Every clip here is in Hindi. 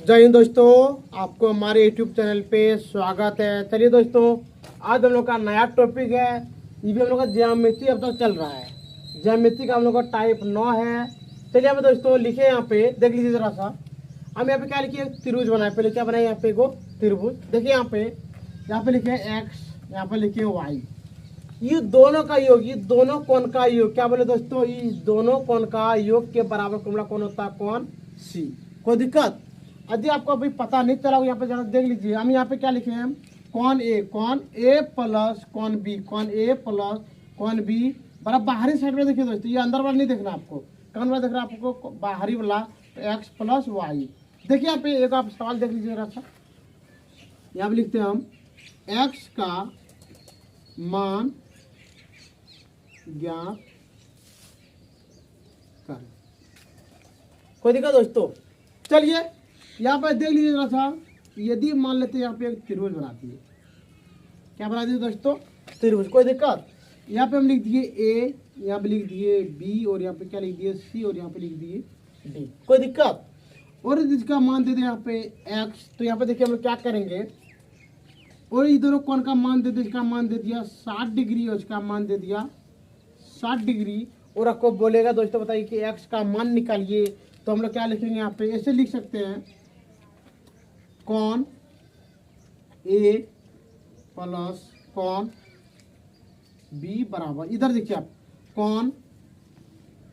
जय हिंद दोस्तों, आपको हमारे YouTube चैनल पे स्वागत है। चलिए दोस्तों, आज हम लोग का नया टॉपिक है। ये भी हम लोग का ज्यामिति अब तक चल रहा है। ज्यामिति का हम लोग का टाइप 9 है। चलिए अब दोस्तों लिखे, यहाँ पे देख लीजिए जरा सा। हम यहाँ पे क्या लिखे, त्रिभुज बनाए। पहले क्या बनाए, यहाँ पे को त्रिभुज। देखिए यहाँ पे लिखे x, यहाँ पे लिखे y। ये दोनों का योग, ये दोनों कोण का योग क्या बोले दोस्तों, इस दोनों कोण का योग के बराबर कुमला कौन होता है, कौन सी। कोई दिक्कत? यदि आपको अभी पता नहीं चला, यहाँ पे जरा देख लीजिए। हम यहाँ पे क्या लिखे हैं, कौन ए प्लस कौन बी, कौन ए प्लस कौन बी बराबर बाहरी साइड में। देखिए दोस्तों, ये अंदर वाला नहीं देखना आपको, कौन वाला देखना आपको, बाहरी वाला। X plus Y. देखिए यहाँ पे एक आप सवाल देख लीजिए जरा सा। यहाँ पे लिखते हैं हम एक्स का मान ज्ञात कर। कोई दिक्कत दोस्तों? चलिए यहाँ पर देख लीजिए जरा सा। यदि मान लेते हैं यहाँ पे एक त्रिभुज बनाती है, क्या बनाती है दोस्तों, त्रिभुज। कोई दिक्कत? यहाँ पे हम लिख दिए ए, यहाँ पे लिख दिए बी, और यहाँ पे क्या लिख दिए सी, और यहाँ पे लिख दिए डी। कोई दिक्कत? और जिसका मान दे दे यहाँ पे एक्स, तो यहाँ पे देखिए हम लोग क्या करेंगे, और ये दोनों कौन का मान दे दे, इसका मान दे दिया 60 डिग्री और इसका मान दे दिया 60 डिग्री। और आपको बोलेगा दोस्तों बताइए कि एक्स का मान निकालिए, तो हम लोग क्या लिखेंगे, यहाँ पे ऐसे लिख सकते हैं, कौन ए प्लस कौन बी बराबर, इधर देखिए आप, कौन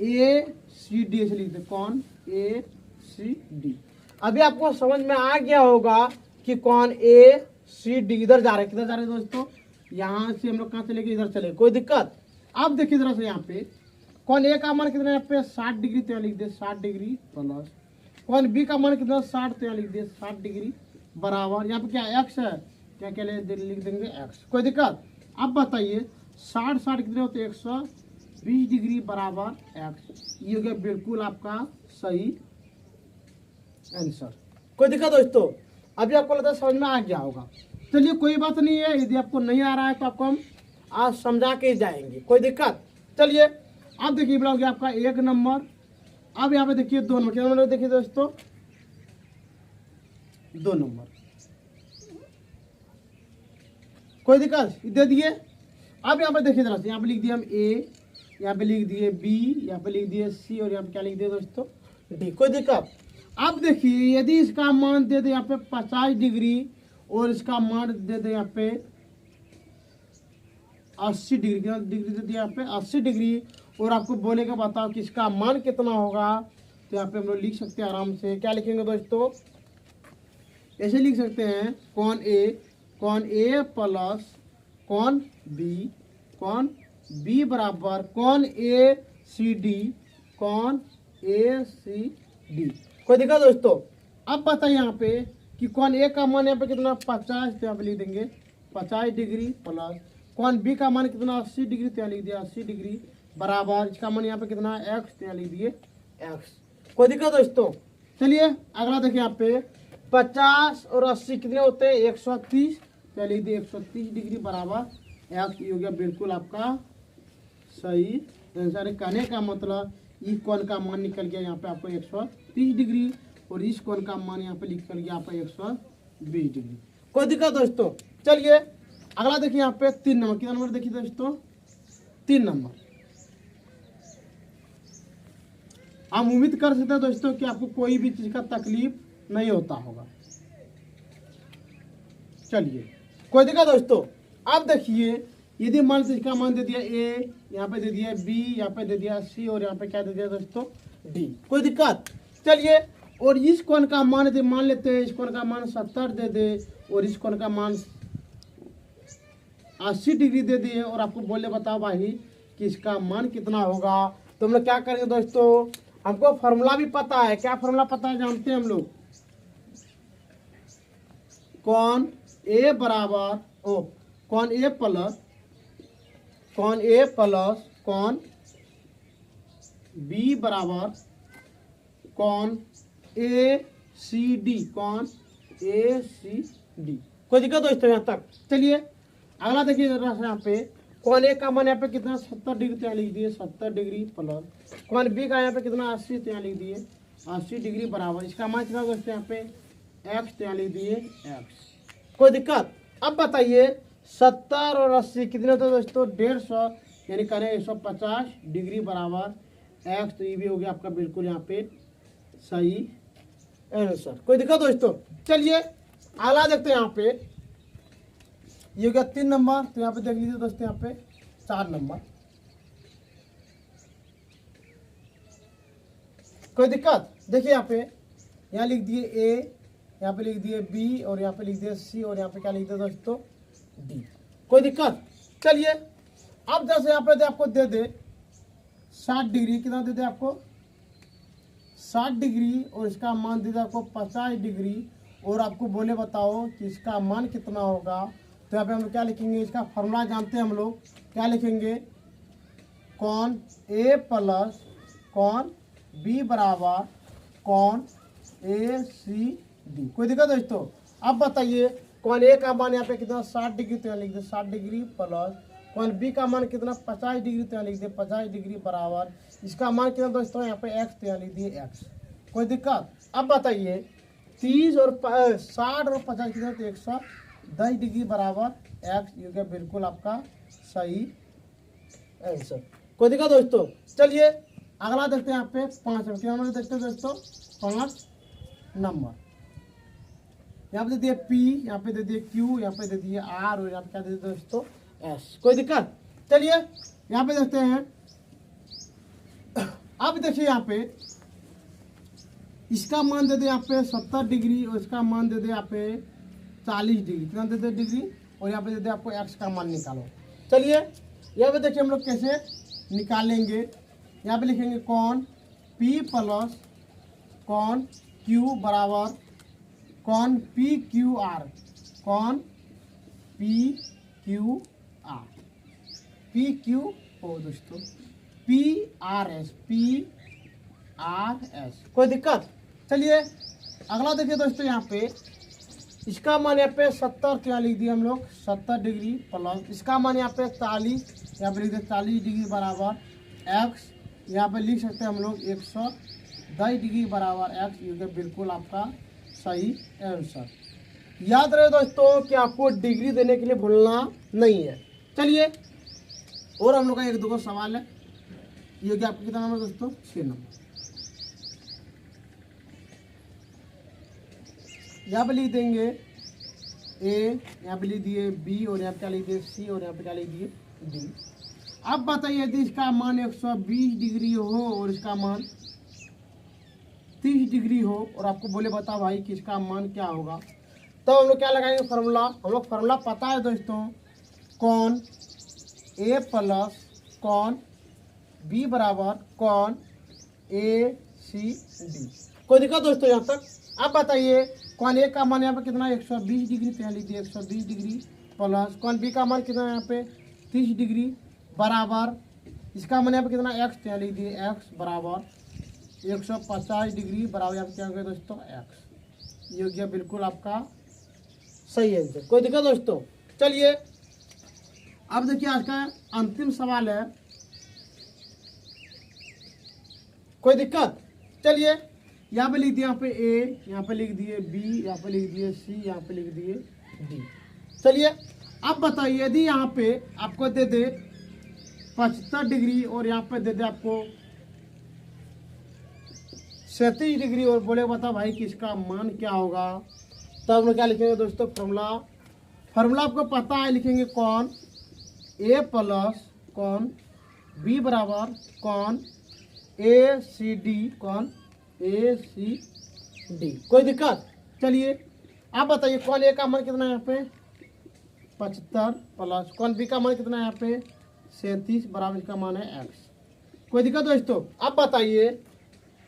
ए सी डी ऐसे लिखते हैं, कौन ए सी डी। अभी आपको समझ में आ गया होगा कि कौन ए सी डी इधर जा रहे, किधर जा रहे दोस्तों, यहाँ से हम लोग कहाँ चले गए, इधर चले। कोई दिक्कत? अब देखिए जरा से, यहाँ पे कौन ए का मान कितना है, यहाँ पे 60 डिग्री, तो यहाँ लिख दे 60 डिग्री प्लस कौन बी का मान कितना 60, तो यहाँ लिख दे 60 डिग्री बराबर। यहाँ पे क्या एक्स है, क्या क्या लिख देंगे एक्स। कोई दिक्कत? अब बताइए 60 कितने होते हैं, 120 डिग्री बराबर एक्स। ये हो गया बिल्कुल आपका सही आंसर। कोई दिक्कत दोस्तों? अभी आपको लगता है समझ में आ गया होगा। चलिए कोई बात नहीं है, यदि आपको नहीं आ रहा है तो आपको हम आज समझा के जाएंगे। कोई दिक्कत? चलिए अब देखिए, बड़ा हो गया आपका 1 नंबर। अब यहाँ पे देखिए 2 नंबर, क्या नंबर देखिए दोस्तों, 2 नंबर। कोई दिक्कत? दे दिए। अब यहाँ पे देखिए जरा से, यहाँ पे लिख दिए हम ए, यहाँ पे लिख दिए बी, यहाँ पे लिख दिए सी, और यहाँ पे क्या लिख दिए दोस्तों, डी। कोई दिक्कत? अब देखिए यदि इसका मान दे दे यहाँ पे 50 डिग्री, और इसका मान दे दे यहाँ पे 80 डिग्री, कितना डिग्री दे दिया यहाँ पे 80 डिग्री, और आपको बोलेगा बताओ कि इसका मान कितना होगा, तो यहाँ पे हम लोग लिख सकते हैं आराम से। क्या लिखेंगे दोस्तों, ऐसे लिख सकते हैं, कौन ए प्लस कौन बी बराबर कौन ए सी डी, कौन ए सी डी। कोई दिक्कत दोस्तों? अब बताइए यहाँ पे कि कौन ए का मान यहाँ पे कितना 50, तो यहाँ पे लिख देंगे 50 डिग्री प्लस कौन बी का मान कितना 80 डिग्री, तो यहाँ लिख दिया 80 डिग्री बराबर इसका मान यहाँ पे कितना एक्स, तो यहाँ लिख दिए एक्स। कोई दिक्कत दोस्तों? चलिए अगला देखिए, यहाँ पे 50 और 80 कितने होते हैं, 130, तो लिख दिए 130 डिग्री बराबर एक्स। ये हो गया बिल्कुल आपका सही आंसर। कहने का मतलब इस कोण का मान निकल गया यहाँ पे आपको 130 डिग्री, और इस कोण का मान यहाँ पे निकल गया आपका 120 डिग्री। कोई दिक्कत दोस्तों? चलिए अगला देखिए, यहाँ पे 3 नंबर, कितना नंबर देखिए दोस्तों, 3 नंबर। हम उम्मीद कर सकते हैं दोस्तों कि आपको कोई भी चीज का तकलीफ नहीं होता होगा। चलिए कोई दिक्कत दोस्तों? अब देखिए यदि मान लीजिए इसका मान दे दिया ए, यहाँ पे दे दिया बी, यहाँ पे दे दिया सी, और यहाँ पे क्या दे दिया दोस्तों, डी। कोई दिक्कत? चलिए, और इस कोण का मान दे, मान लेते हैं इस कोण का मान 70 दे दे, और इस कोण का मान 80 डिग्री दे दिए, और आपको बोले बताओ भाई कि इसका मान कितना होगा। तो हम लोग क्या करेंगे दोस्तों, हमको फॉर्मूला भी पता है। क्या फॉर्मूला पता है, जानते हैं हम लोग, कौन ए बराबर कौन ए प्लस कौन बी बराबर कौन ए सी डी, कौन ए सी डी। कोई दिक्कत दोस्तों यहाँ तक? चलिए अगला देखिए जरा यहाँ पे, कौन ए का मान यहाँ पे कितना 70 डिग्री, तो यहाँ लिख दिए 70 डिग्री प्लस कौन बी का यहाँ पे कितना 80, तो यहाँ लिख दिए 80 डिग्री बराबर इसका मान कितना दोस्तों यहाँ पे एक्स तो यहाँ लिख दिए एक्स। कोई दिक्कत? अब बताइए 70 और 80 कितने होते हैं दोस्तों? 150, यानी करें 150 डिग्री बराबर एक्स। तो ये भी हो गया आपका बिल्कुल यहाँ पे सही आंसर। कोई दिक्कत दोस्तों? चलिए अगला देखते हैं। यहाँ पे ये हो गया 3 नंबर। तो यहाँ पे देख लीजिए दोस्तों, यहाँ पे 4 नंबर। कोई दिक्कत? देखिए यहाँ पे, यहाँ लिख दिए ए, यहाँ पे लिख दिए बी, और यहाँ पे लिख दिए सी, और यहाँ पे क्या लिख दिए दोस्तों? डी। कोई दिक्कत? चलिए अब जैसे यहाँ पे आपको दे दे 60 डिग्री, कितना दे दे आपको? 60 डिग्री, और इसका मान दे दे आपको 50 डिग्री, और आपको बोले बताओ कि इसका मान कितना होगा। तो यहाँ पे हम लोग क्या लिखेंगे? इसका फॉर्मूला जानते हैं हम लोग, क्या लिखेंगे? कॉन ए प्लस कॉन बी बराबर कॉन ए सी डी। कोई दिक्कत दोस्तों? अब बताइए कॉन ए का मान यहाँ पे कितना? 60 डिग्री। तो यहाँ लिख दे 60 डिग्री प्लस कॉन बी का मान कितना? 50 डिग्री। तो यहाँ लिख दे 50 डिग्री बराबर इसका मान कितना दोस्तों? यहाँ पे एक्स। तो यहाँ लिख दिए एक्स। कोई दिक्कत? अब बताइए 30 और 60 और 50 कितना? तो 110 डिग्री बराबर एक्स। ये क्या बिल्कुल आपका सही आंसर। कोई दिक्कत दोस्तों? चलिए अगला देखते हैं। यहाँ पे 5 नंबर देखते हैं दोस्तों। 5 नंबर यहाँ पे दे दिए पी, यहाँ पे दे दिए क्यू, यहाँ पे दे दिए आर, और यहाँ पे क्या दे दिए दोस्तों? एस। कोई दिक्कत? चलिए यहाँ पे देखते हैं। अब देखिए यहाँ पे इसका मान दे दे यहाँ पे 70 डिग्री, और इसका मान दे दे यहाँ पे 40 डिग्री। कितना दे दे डिग्री? और यहाँ पे दे दे आपको एक्स का मान निकालो। चलिए यहाँ पे देखिए हम लोग कैसे निकालेंगे। यहाँ पे लिखेंगे con p plus con q बराबर con p q r. Con p q r, p q हो दोस्तों, p r s, p r s. कोई दिक्कत? चलिए अगला देखिए दोस्तों। यहाँ पे इसका मान यहाँ पे 70, तो यहाँ लिख दिया हम लोग 70 डिग्री प्लस इसका मान यहाँ पे 40, यहाँ पे लिख दिया 40 डिग्री बराबर एक्स। यहाँ पे लिख सकते हैं हम लोग 110 डिग्री बराबर एक्स। ये बिल्कुल आपका सही आंसर। याद रहे दोस्तों कि आपको डिग्री देने के लिए भूलना नहीं है। चलिए और हम लोग का 1-2 सवाल है। ये क्या आपको कितना नंबर दोस्तों? 6 नंबर। यहाँ पे लिख देंगे ए, यहाँ पे लिख दिए बी, और यहाँ पे क्या लिख दिए सी, और यहाँ पे क्या लिख दिए डी। अब बताइए यदि इसका मान 120 डिग्री हो और इसका मान 30 डिग्री हो, और आपको बोले बता भाई कि इसका मान क्या होगा, तो हम लोग क्या लगाएंगे? फार्मूला। हम लोग फार्मूला पता है दोस्तों, कॉन ए प्लस कॉन बी बराबर कॉन ए सी डी। कोई दिक्कत दोस्तों यहाँ तक? अब बताइए कॉन ए का मान यहाँ पे कितना? 120 डिग्री। तो यहाँ लिख दिए 120 डिग्री प्लस कॉन बी का मान कितना? यहाँ पे 30 डिग्री बराबर इसका मान यहाँ पे कितना? एक्स। तो यहाँ लिख दिए एक्स बराबर 150 डिग्री बराबर यहाँ पे क्या हो गया दोस्तों? एक्स। ये हो गया बिल्कुल आपका सही आंसर। कोई दिक्कत दोस्तों? चलिए अब देखिए आज का अंतिम सवाल है। कोई दिक्कत? चलिए यहाँ पे लिख दिया यहाँ पे ए, यहाँ पे लिख दिए बी, यहाँ पे लिख दिए सी, यहाँ पे लिख दिए डी। चलिए अब बताइए यदि यहाँ पे आपको दे दे 75 डिग्री, और यहाँ पे दे दे आपको 37 डिग्री, और बोले बता भाई कि इसका मान क्या होगा, तब हम लोग क्या लिखेंगे दोस्तों? फार्मूला आपको पता है, लिखेंगे कॉन ए प्लस कॉन बी बराबर कॉन ए सी डी, कॉन ए सी डी। कोई दिक्कत? चलिए आप बताइए कॉन ए का मान कितना है यहाँ पे? 75 प्लस कॉन बी का मान कितना है यहाँ पे? 37 बराबर इसका मान है एक्स। कोई दिक्कत दोस्तों? अब बताइए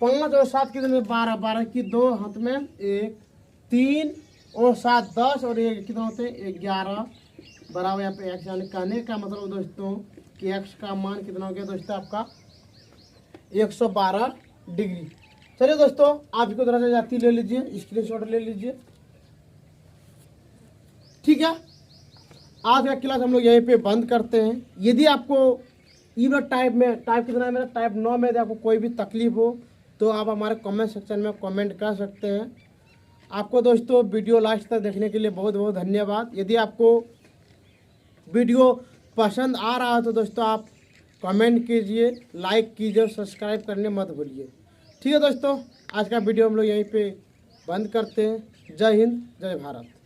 5 और 7 कितने? 12, 12 की 2 हाथ में 1, 3 और 7 10, और 1 कितना होते हैं? 11 बराबर यहाँ पे एक्स। यानी कहने का मतलब दोस्तों कि एक्स का मान कितना हो गया दोस्तों? आपका 112 डिग्री। चलिए दोस्तों आप इसको तरह से जाती ले लीजिए, स्क्रीनशॉट ले लीजिए, ठीक है। आज का क्लास हम लोग यहीं पे बंद करते हैं। यदि आपको ईरो टाइप कितना है मेरा? टाइप 9 में यदि आपको कोई भी तकलीफ हो तो आप हमारे कमेंट सेक्शन में कमेंट कर सकते हैं। आपको दोस्तों वीडियो लास्ट तक देखने के लिए बहुत बहुत धन्यवाद। यदि आपको वीडियो पसंद आ रहा है तो दोस्तों आप कमेंट कीजिए, लाइक कीजिए और सब्सक्राइब करने मत भूलिए। ठीक है दोस्तों, आज का वीडियो हम लोग यहीं पे बंद करते हैं। जय हिंद, जय भारत।